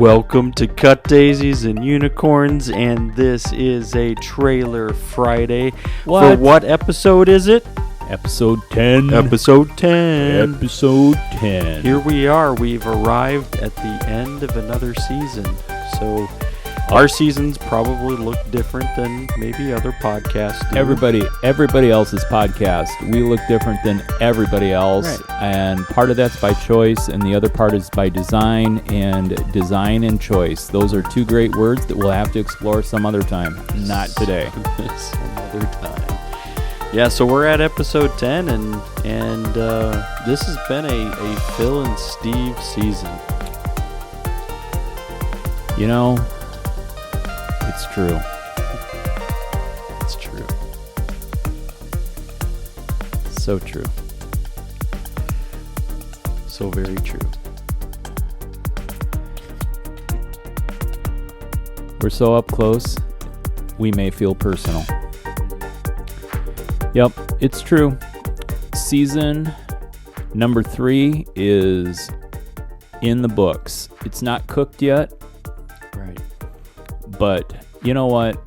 Welcome to Cut Daisies and Unicorns, and this is a Trailer Friday. For what episode is it? Episode 10. Episode 10. Episode 10. Here we are. We've arrived at the end of another season. So our seasons probably look different than maybe other podcasts do. Everybody else's podcast. We look different than everybody else. Right. And part of that's by choice, and the other part is by design and choice. Those are two great words that we'll have to explore some other time. Not today. Some other time. Yeah, so we're at episode 10, and this has been a Phil and Steve season. You know, it's true. It's true. So true. So very true. We're so up close, we may feel personal. Yep, it's true. Season number 3 is in the books. It's not cooked yet. Right. But you know what?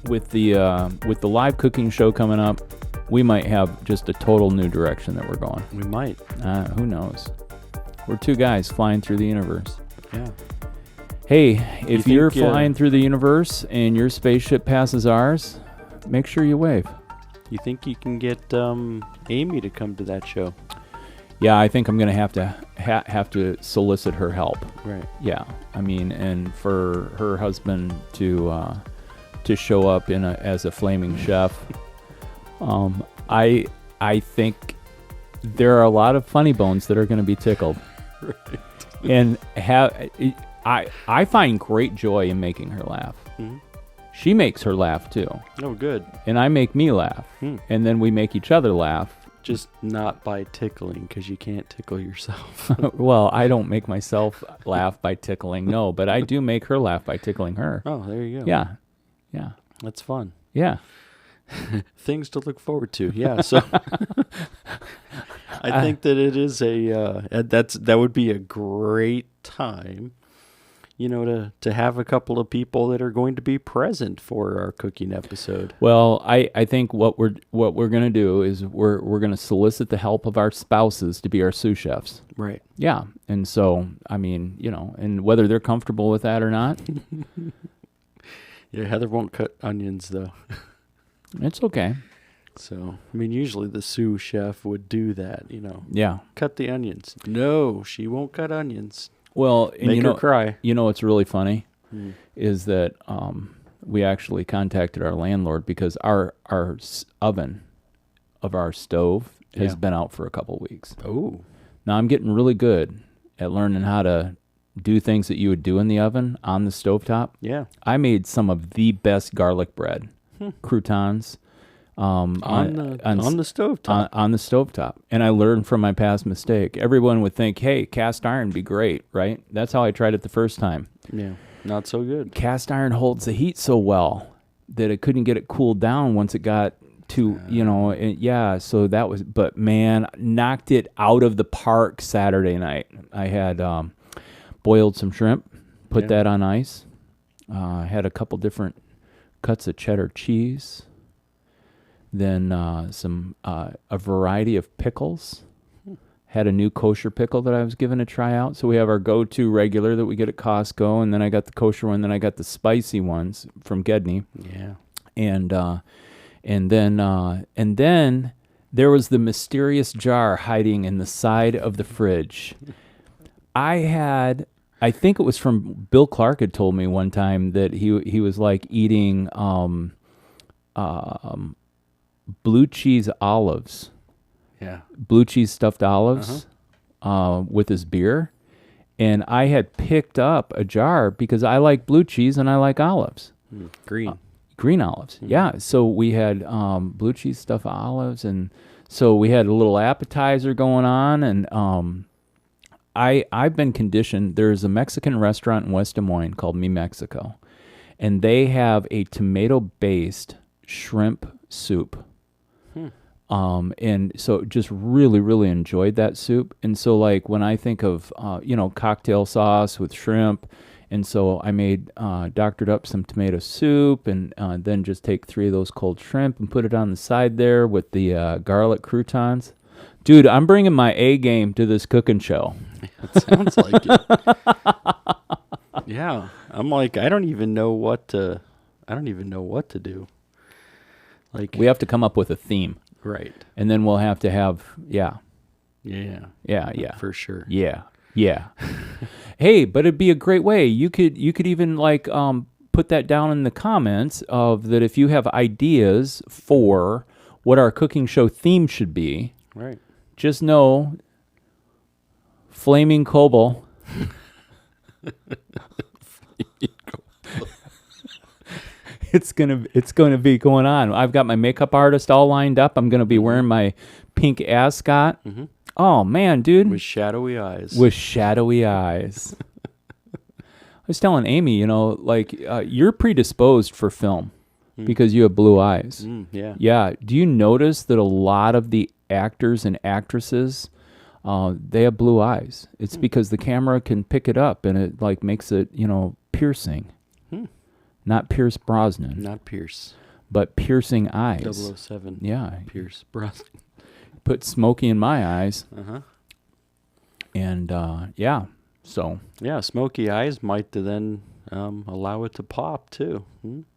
With the live cooking show coming up, we might have just a total new direction that we're going. We might. Who knows? We're two guys flying through the universe. Yeah. Hey, if you're flying through the universe and your spaceship passes ours, make sure you wave. You think you can get Amy to come to that show? Yeah, I think I'm gonna have to solicit her help. Right. Yeah, I mean, and for her husband to show up as a flaming chef. I think there are a lot of funny bones that are going to be tickled. Right. And I find great joy in making her laugh. Mm-hmm. She makes her laugh too. Oh, good. And I make me laugh. And then we make each other laugh. Just not by tickling, because you can't tickle yourself. Well, I don't make myself laugh by tickling, no, but I do make her laugh by tickling her. Oh, there you go. Yeah. That's fun. Yeah. Things to look forward to. Yeah, so I think that it is that would be a great time, to have a couple of people that are going to be present for our cooking episode. Well, I think what we're going to do is we're going to solicit the help of our spouses to be our sous chefs. Right. Yeah. And so, I mean, and whether they're comfortable with that or not. Yeah, Heather won't cut onions though. It's okay. So, I mean, usually the sous chef would do that, Yeah. Cut the onions. No, she won't cut onions. Well, and Make her cry. You know what's really funny is that we actually contacted our landlord because our oven of our stove has been out for a couple weeks. Oh. Now I'm getting really good at learning how to do things that you would do in the oven on the stovetop. Yeah. I made some of the best garlic bread, croutons. On the stovetop. On the stovetop. And I learned from my past mistake. Everyone would think, hey, cast iron would be great, right? That's how I tried it the first time. Yeah, not so good. Cast iron holds the heat so well that it couldn't get it cooled down once it got to, so that was, but man, knocked it out of the park Saturday night. I had boiled some shrimp, put that on ice. Had a couple different cuts of cheddar cheese. Then a variety of pickles. Had a new kosher pickle that I was given a try out. So we have our go-to regular that we get at Costco, and then I got the kosher one, then I got the spicy ones from Gedney. Yeah. And then there was the mysterious jar hiding in the side of the fridge. I think it was from Bill Clark had told me one time that he was like eating blue cheese olives. Yeah. Blue cheese stuffed olives with his beer. And I had picked up a jar because I like blue cheese and I like olives. Green. Green olives. Yeah. So we had blue cheese stuffed olives. And so we had a little appetizer going on. And I've been conditioned. There's a Mexican restaurant in West Des Moines called Mi Mexico. And they have a tomato-based shrimp soup. And so just really, really enjoyed that soup. And so like when I think of, cocktail sauce with shrimp And so I made doctored up some tomato soup, and then just take 3 of those cold shrimp and put it on the side there with the garlic croutons. Dude, I'm bringing my A game to this cooking show. It sounds like it. Yeah, I'm like, I don't even know what to do. Like, We have to come up with a theme, right? and then we'll have to have Yeah, for for sure. yeah. Hey, but it'd be a great way. You could even like put that down in the comments of that if you have ideas for what our cooking show theme should be. Right. Just know, Flaming Cobble. It's gonna be going on. I've got my makeup artist all lined up. I'm gonna be wearing my pink ascot. Mm-hmm. Oh man, dude, With shadowy eyes. with shadowy eyes. I was telling Amy, like you're predisposed for film because you have blue eyes. Yeah. Yeah. Do you notice that a lot of the actors and actresses, they have blue eyes? It's because the camera can pick it up and it like makes it, piercing. Not Pierce Brosnan, Not Pierce. but piercing eyes. 007. Yeah. Pierce Brosnan. Put Smokey in my eyes. Uh-huh. And yeah. So Yeah, smoky eyes might then allow it to pop too.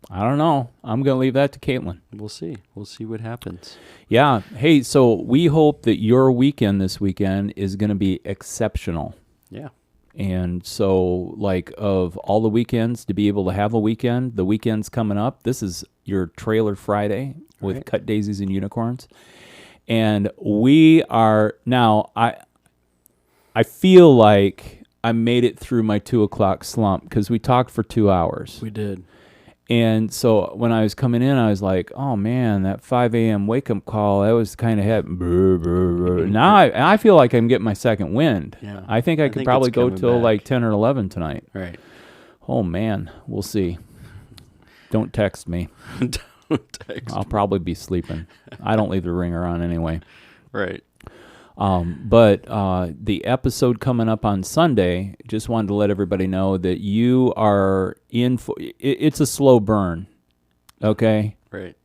I don't know. I'm gonna leave that to Caitlin. We'll see. We'll see what happens. Yeah. Hey, so we hope that your weekend this weekend is gonna be exceptional. Yeah. And so, like, of all the weekends, to be able to have a weekend, the weekend's coming up. This is your trailer Friday with Right. Cut Daisies and Unicorns. And we are now, I feel like I made it through my 2:00 slump because we talked for 2 hours. We did. And so when I was coming in, I was like, oh man, that 5 a.m. wake up call, that was kind of heavy. Now I feel like I'm getting my second wind. Yeah. I think I could think probably it's go coming till back. like 10 or 11 tonight. Right. Oh man, we'll see. Don't text me. Don't text. I'll probably be sleeping. I don't leave the ringer on anyway. Right. But the episode coming up on Sunday, just wanted to let everybody know that you are in for, it's a slow burn. Okay? Right.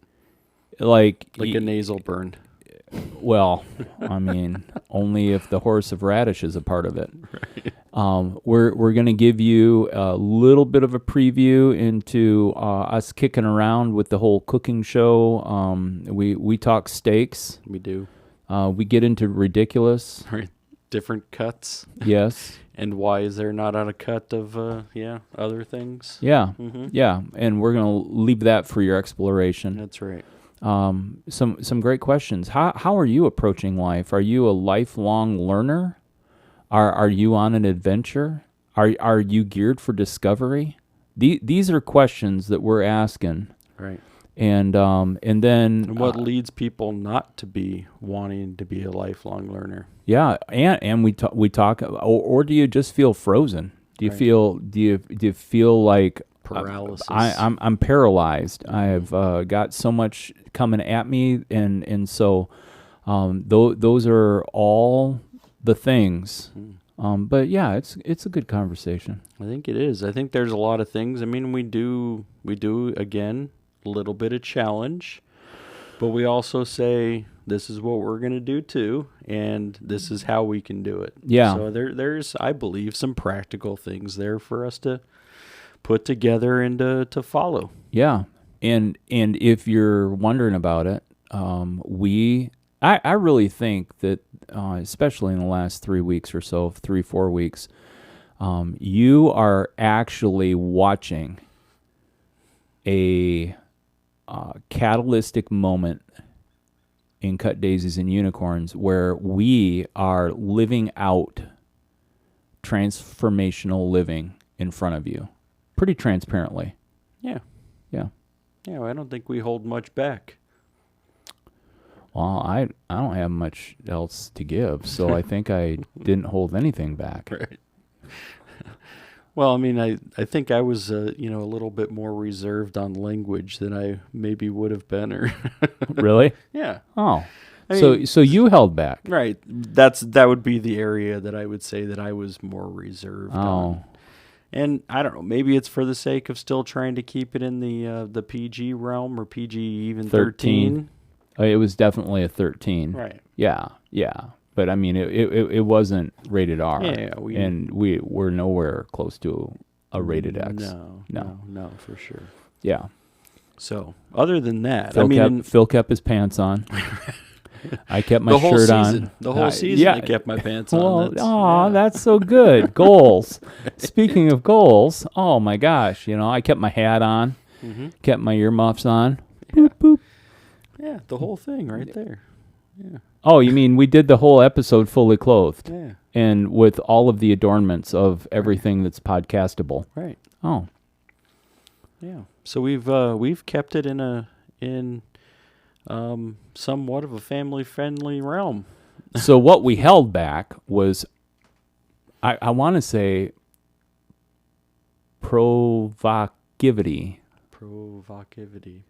Like A nasal burn. well, I mean, only if the horse of radish is a part of it. Right. We're going to give you a little bit of a preview into us kicking around with the whole cooking show. We talk steaks. We do. We get into ridiculous. Right. Different cuts. Yes. And why is there not a cut of other things? Yeah. Mm-hmm. Yeah. And we're going to leave that for your exploration. That's right. Some great questions. How are you approaching life? Are you a lifelong learner? Are you on an adventure? Are you geared for discovery? These are questions that we're asking. Right. And then And what leads people not to be wanting to be a lifelong learner? yeah, and we talk, or do you just feel frozen? Do you Right. do you feel like Paralysis. I'm paralyzed. I have got so much coming at me, and so those are all the things. But yeah, it's a good conversation. I think it is. I think there's a lot of things. I mean, we do again a little bit of challenge, but we also say this is what we're going to do too, and this is how we can do it. Yeah. So there's I believe some practical things there for us to put together and to follow. Yeah, and if you're wondering about it, I really think that especially in the last 3 weeks or so, 3-4 weeks, you are actually watching a catalytic moment in Cut Daisies and Unicorns where we are living out transformational living in front of you, pretty transparently. Yeah. Yeah. Yeah, I don't think we hold much back. Well, I don't have much else to give, so I think I didn't hold anything back. Right. Well, I mean, I think I was a little bit more reserved on language than I maybe would have been, or Really? yeah. Oh, I so mean, so you held back. right. That would be the area that I would say that I was more reserved on. And I don't know, maybe it's for the sake of still trying to keep it in the PG realm or PG even 13. It was definitely a 13. Right. Yeah. But I mean, it wasn't rated R. Yeah, and we're nowhere close to a rated X. No, for sure. Yeah. So other than that, Phil kept his pants on. I kept my shirt on. The whole season, I kept my pants on. That's so good. Goals. Speaking of goals, oh my gosh, I kept my hat on, kept my earmuffs on. Yeah. Boop, boop. Yeah, the whole thing right there. Yeah. Oh, you mean we did the whole episode fully clothed? Yeah. And with all of the adornments of everything that's podcastable. Right. Oh. Yeah. So we've kept it in somewhat of a family-friendly realm. So what we held back was, I want to say, provocivity. Provocatively.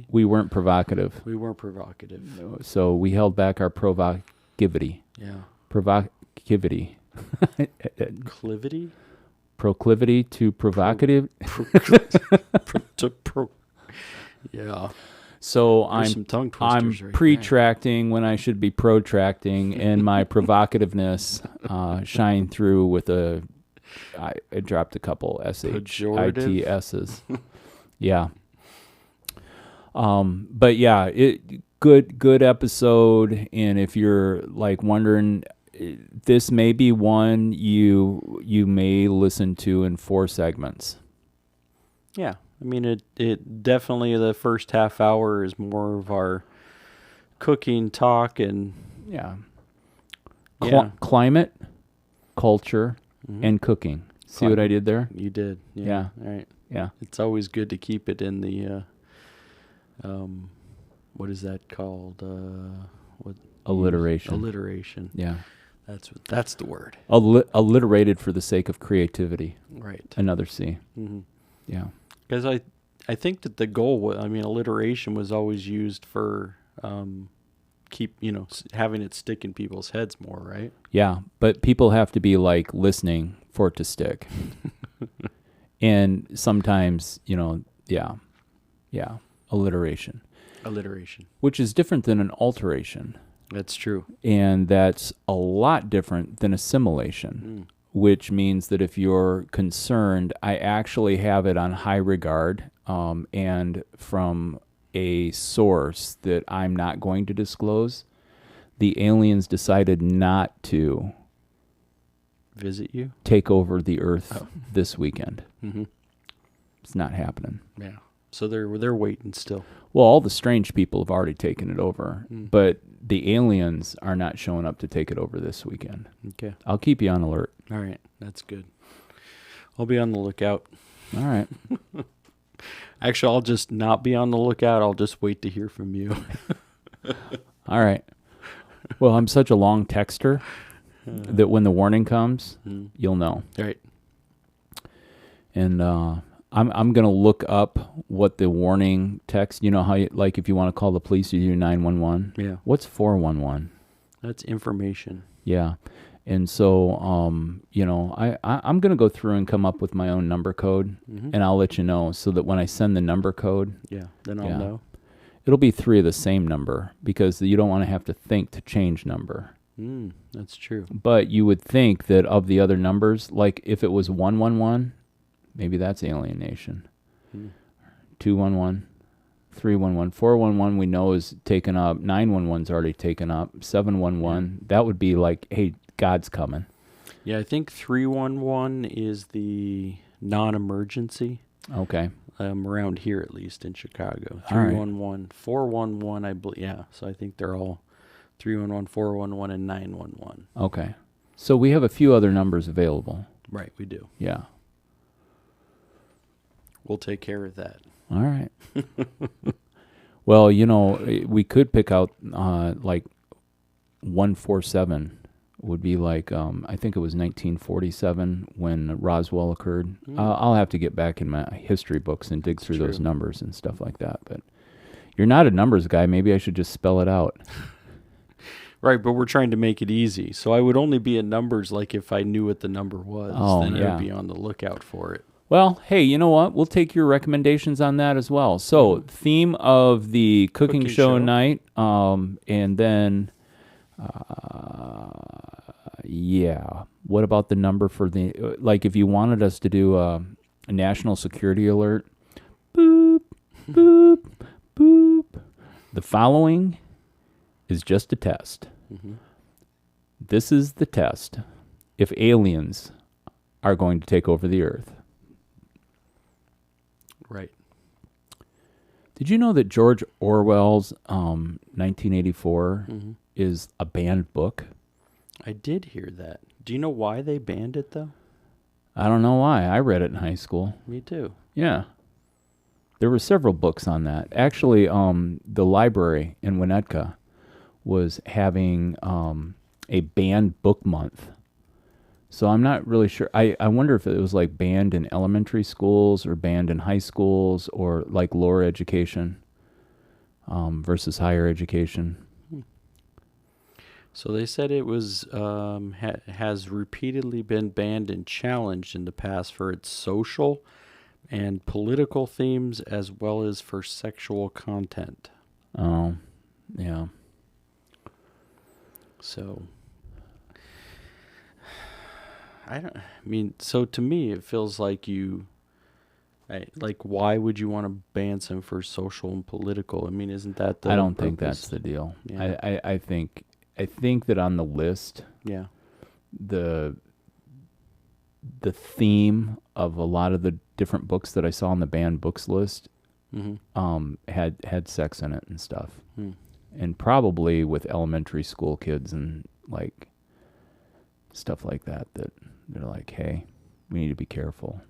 We weren't provocative. No, so we held back our provocativity. Yeah. Provocativity. Proclivity to provocative. Yeah. So There's some tongue twisters I'm right protracting when I should be protracting, and my provocativeness shine through with I dropped a couple SHITS's. Yeah. But yeah, good episode, and if you're like wondering, this may be one you may listen to in 4 segments. Yeah. I mean, it definitely, the first half hour is more of our cooking talk and climate, culture, and cooking. See what I did there? You did. Yeah. Right. Yeah. It's always good to keep it in the what is that called? Alliteration. Alliteration. Yeah. That's the word. Alliterated for the sake of creativity. Right. Another C. Mm-hmm. Yeah. Because I think that the goal was, alliteration was always used for having it stick in people's heads more, right? Yeah, but people have to be like listening for it to stick. And sometimes, alliteration. Which is different than an alteration. That's true. And that's a lot different than assimilation. Which means that if you're concerned, I actually have it on high regard, and from a source that I'm not going to disclose. The aliens decided not to visit you, take over the Earth this weekend. Mm-hmm. It's not happening. Yeah, so they're waiting still. Well, all the strange people have already taken it over, but the aliens are not showing up to take it over this weekend. Okay. I'll keep you on alert. All right. That's good. I'll be on the lookout. All right. Actually, I'll just not be on the lookout. I'll just wait to hear from you. All right. Well, I'm such a long texter that when the warning comes, you'll know. Right. And I'm going to look up what the warning text, how you, like if you want to call the police, you do 911. Yeah. What's 411? That's information. Yeah. And so, I'm going to go through and come up with my own number code, and I'll let you know so that when I send the number code, then I'll know. It'll be 3 of the same number because you don't want to have to think to change number. That's true. But you would think that of the other numbers, like if it was 111, maybe that's alienation. 211, 311, 411 we know is taken up. 911's already taken up. 711, that would be like, hey, God's coming. Yeah, I think 311 is the non-emergency. Okay. Around here, at least in Chicago. 311, 411, I believe. Yeah, so I think they're all 311, 411, and 911. Okay. So we have a few other numbers available. Right, we do. Yeah. We'll take care of that. All right. Well, we could pick out like 147 would be like, I think it was 1947 when Roswell occurred. I'll have to get back in my history books and dig through those numbers and stuff like that. But you're not a numbers guy. Maybe I should just spell it out. Right, but we're trying to make it easy. So I would only be in numbers like if I knew what the number was. Then I would be on the lookout for it. Well, hey, you know what? We'll take your recommendations on that as well. So, theme of the cooking show night, and then, what about the number for the, like if you wanted us to do a national security alert, boop, boop, boop. The following is just a test. This is the test if aliens are going to take over the earth. Right. Did you know that George Orwell's 1984 is a banned book? I did hear that. Do you know why they banned it, though? I don't know why. I read it in high school. Me too. Yeah. There were several books on that. Actually, the library in Winnetka was having a banned book month. So I'm not really sure. I wonder if it was like banned in elementary schools or banned in high schools or like lower education versus higher education. So they said it was has repeatedly been banned and challenged in the past for its social and political themes as well as for sexual content. Oh, yeah. So so to me it feels like why would you want to ban some for social and political? I mean, isn't that the I don't purpose? think that's the deal. Yeah. I think that on the list, Yeah. the theme of a lot of the different books that I saw on the banned books list had sex in it and stuff. And probably with elementary school kids and like stuff like that they're like, hey, we need to be careful.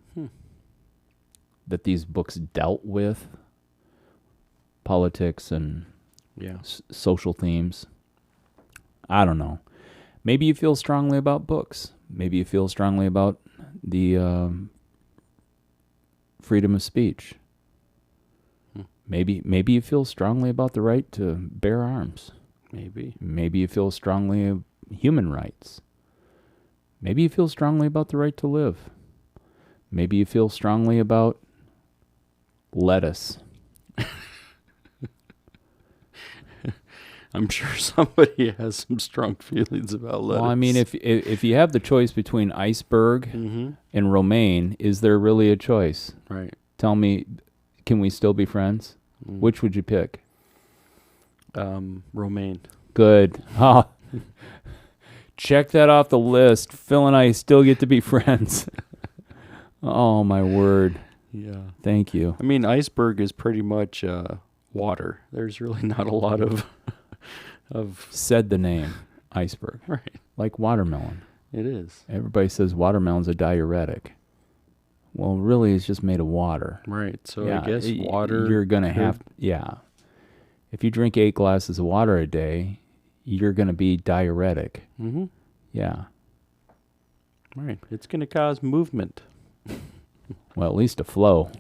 That these books dealt with politics and social themes. I don't know. Maybe you feel strongly about books. Maybe you feel strongly about the freedom of speech. Maybe you feel strongly about the right to bear arms. Maybe you feel strongly of human rights. Maybe you feel strongly about the right to live. Maybe you feel strongly about lettuce. I'm sure somebody has some strong feelings about lettuce. Well, I mean, if you have the choice between iceberg and romaine, is there really a choice? Right. Tell me, can we still be friends? Which would you pick? Romaine. Good. Oh, check that off the list. Phil and I still get to be friends. Oh, my word. Yeah. Thank you. I mean, iceberg is pretty much water. There's really not a lot of... Said the name, iceberg. Right. Like watermelon. It is. Everybody says watermelon's a diuretic. Well, really, it's just made of water. Right. So I guess water... You're going to have... Yeah. If you drink 8 glasses of water a day, you're going to be diuretic. Yeah. Right. It's going to cause movement. Well, at least a flow.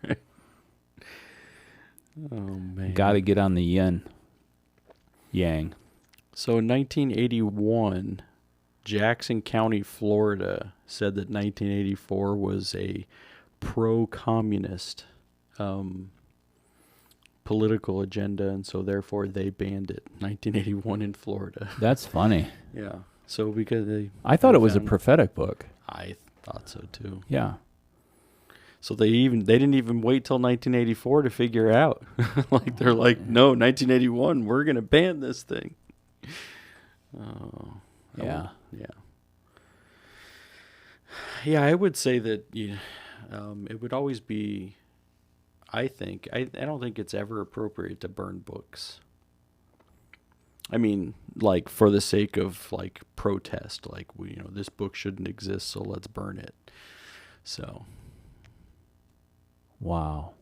Right. Oh, man. Got to get on the yin. Yang. So in 1981, Jackson County, Florida, said that 1984 was a pro-communist political agenda, and so therefore they banned it. 1981 in Florida. That's funny. Yeah. So because I thought it was a prophetic book. I thought so too. Yeah. So they didn't even wait till 1984 to figure out. Like they're like, no, 1981, we're gonna ban this thing. Oh. Yeah. Yeah, I would say that it would always be. I don't think it's ever appropriate to burn books. I mean, like for the sake of like protest, like this book shouldn't exist, so let's burn it. So. Wow.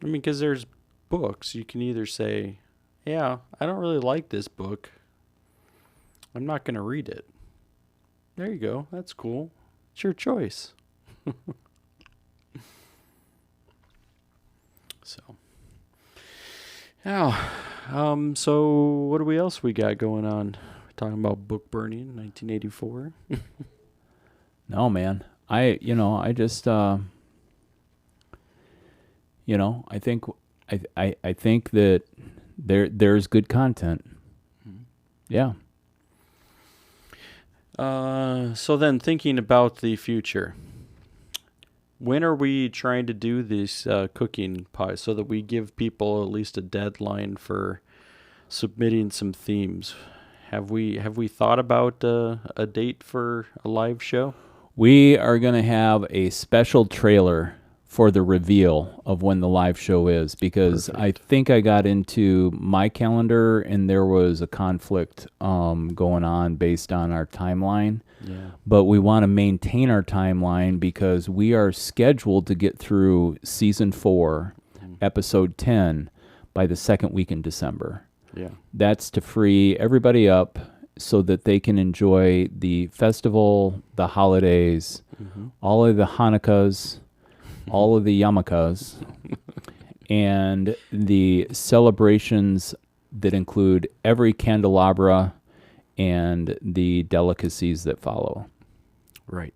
I mean, because there's books, you can either say, yeah, I don't really like this book. I'm not going to read it. There you go. That's cool. It's your choice. So, now, So what do we else we got going on? We're talking about book burning, 1984. No, man. I just, I think, I think that there's good content. Yeah. So then thinking about the future, when are we trying to do these cooking pies so that we give people at least a deadline for submitting some themes? Have we thought about a date for a live show? We are going to have a special trailer for the reveal of when the live show is, because Perfect. I think I got into my calendar and there was a conflict going on based on our timeline. Yeah. But we want to maintain our timeline because we are scheduled to get through season 4, episode 10 by the second week in December. Yeah. That's to free everybody up so that they can enjoy the festival, the holidays, all of the Hanukkahs, all of the yarmulkes, and the celebrations that include every candelabra and the delicacies that follow. Right.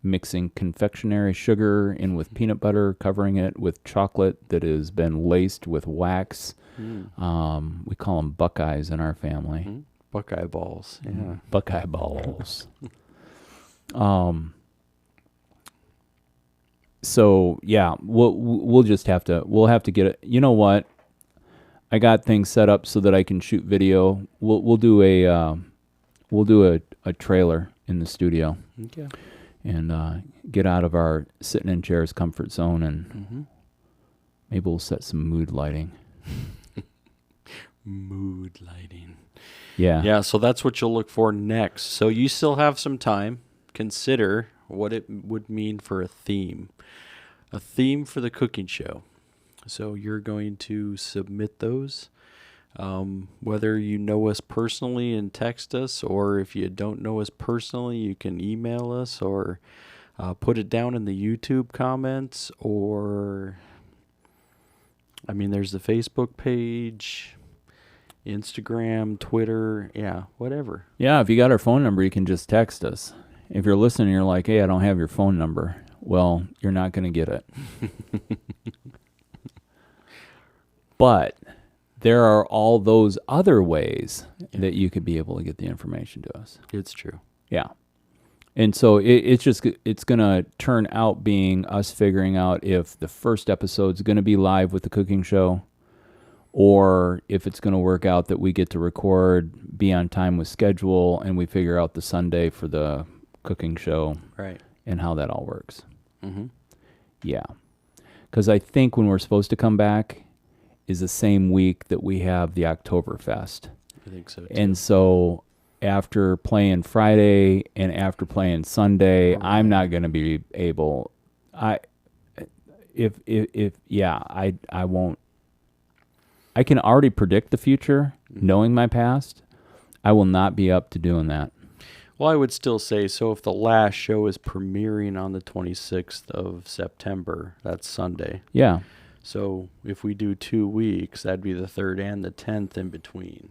Mixing confectionery sugar in with peanut butter, covering it with chocolate that has been laced with wax. We call them Buckeyes in our family. Buckeye balls. Yeah. Buckeye balls. So yeah, we'll just have to get it. You know what? I got things set up so that I can shoot video. We'll do a trailer in the studio. Okay. And get out of our sitting in chairs comfort zone, and maybe we'll set some mood lighting. Mood lighting. Yeah. Yeah, so that's what you'll look for next. So you still have some time. Consider what it would mean for a theme. A theme for the cooking show. So you're going to submit those. Whether you know us personally and text us, or if you don't know us personally, you can email us or put it down in the YouTube comments, or, I mean, there's the Facebook page, Instagram, Twitter, yeah, whatever. Yeah, if you got our phone number, you can just text us. If you're listening and you're like, hey, I don't have your phone number, well, you're not going to get it. But there are all those other ways that you could be able to get the information to us. It's true. Yeah. And so it's going to turn out being us figuring out if the first episode's going to be live with the cooking show, or if it's going to work out that we get to record, be on time with schedule, and we figure out the Sunday for the cooking show. Right. And how that all works. Mm-hmm. Yeah. Because I think when we're supposed to come back is the same week that we have the Oktoberfest. I think so, too. And so after playing Friday and after playing Sunday, I'm not going to be able. I won't. I can already predict the future, knowing my past. I will not be up to doing that. Well, I would still say, so if the last show is premiering on the 26th of September, that's Sunday. Yeah. So if we do 2 weeks, that'd be the 3rd and the 10th in between.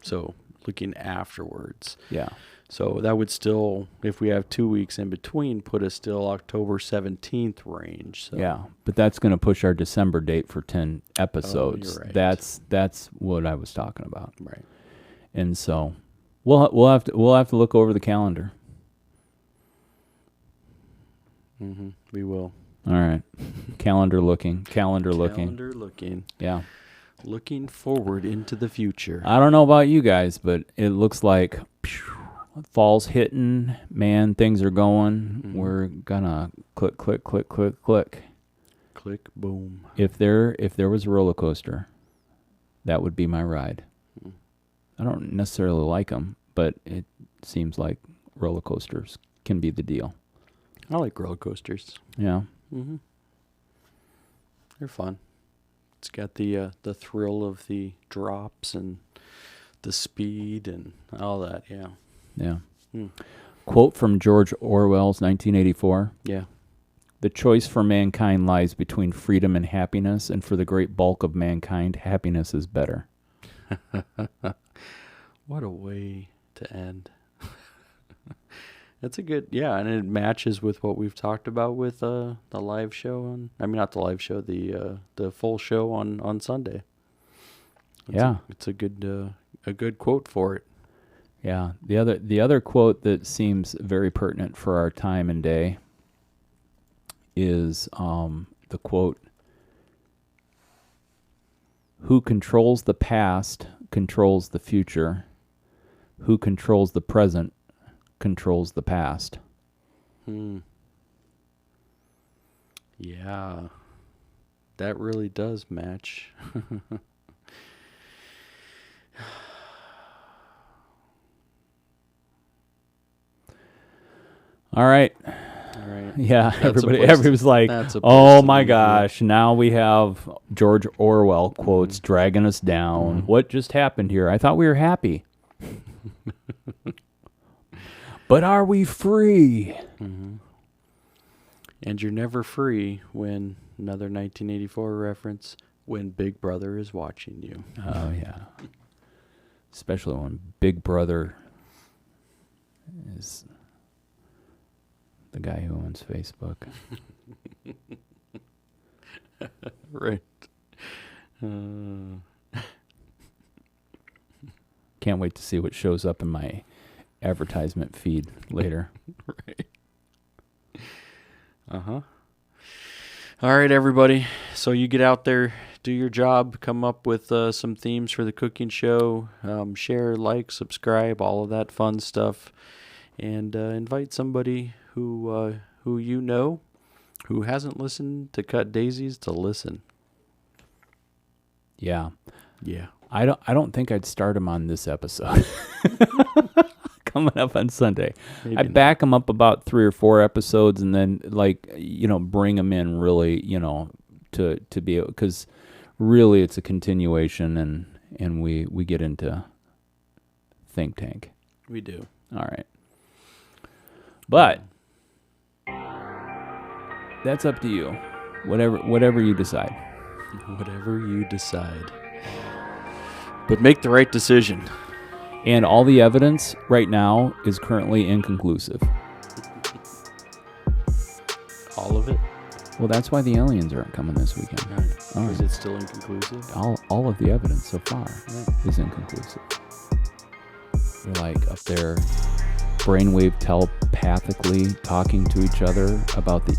So looking afterwards. Yeah. So that would still, if we have 2 weeks in between, put us still October 17th range. So. Yeah, but that's going to push our December date for 10 episodes. You're right. That's what I was talking about. Right. And so we'll have to look over the calendar. We will. All right. Calendar looking. Calendar looking. Yeah. Looking forward into the future. I don't know about you guys, but it looks like fall's hitting. Man, things are going. We're gonna click, click, click, click, click. Click, boom. If there was a roller coaster, that would be my ride. I don't necessarily like them, but it seems like roller coasters can be the deal. I like roller coasters. Yeah. They're fun. It's got the thrill of the drops and the speed and all that. Yeah. Yeah. Quote from George Orwell's 1984. Yeah. The choice for mankind lies between freedom and happiness, and for the great bulk of mankind, happiness is better. What a way to end. That's a good, yeah, and it matches with what we've talked about with the live show on. I mean, not the live show, the full show on Sunday. It's a good quote for it. Yeah. The other quote that seems very pertinent for our time and day is the quote, "Who controls the past controls the future. Who controls the present controls the past." Yeah. That really does match. All right. Yeah, everybody's like, "Oh my gosh, now we have George Orwell quotes dragging us down. What just happened here? I thought we were happy." But are we free? And you're never free when, another 1984 reference, when Big Brother is watching you. Oh, yeah. Especially when Big Brother is the guy who owns Facebook. Right. Can't wait to see what shows up in my advertisement feed later. Right. All right, everybody. So you get out there, do your job, come up with some themes for the cooking show, share, like, subscribe, all of that fun stuff, and invite somebody who you know who hasn't listened to Cut Daisies to listen. Yeah. Yeah. I don't think I'd start him on this episode. Coming up on Sunday. I back him up about 3 or 4 episodes and then bring him in really, to be, because really it's a continuation and we get into think tank. We do. All right. But that's up to you. Whatever you decide. Whatever you decide. But make the right decision. And all the evidence right now is currently inconclusive. All of it? Well, that's why the aliens aren't coming this weekend. All right. Is it still inconclusive? All of the evidence so far is inconclusive. They're like up there, brainwave telepathically talking to each other about the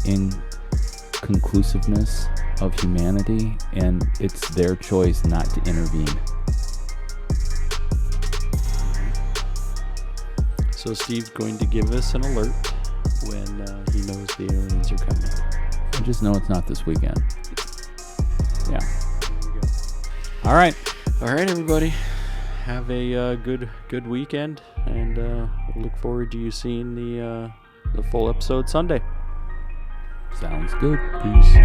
inconclusiveness of humanity, and it's their choice not to intervene. So Steve's going to give us an alert when he knows the aliens are coming. I just know it's not this weekend. Yeah. There we go. All right, everybody. Have a good weekend, and we'll look forward to you seeing the full episode Sunday. Sounds good. Peace.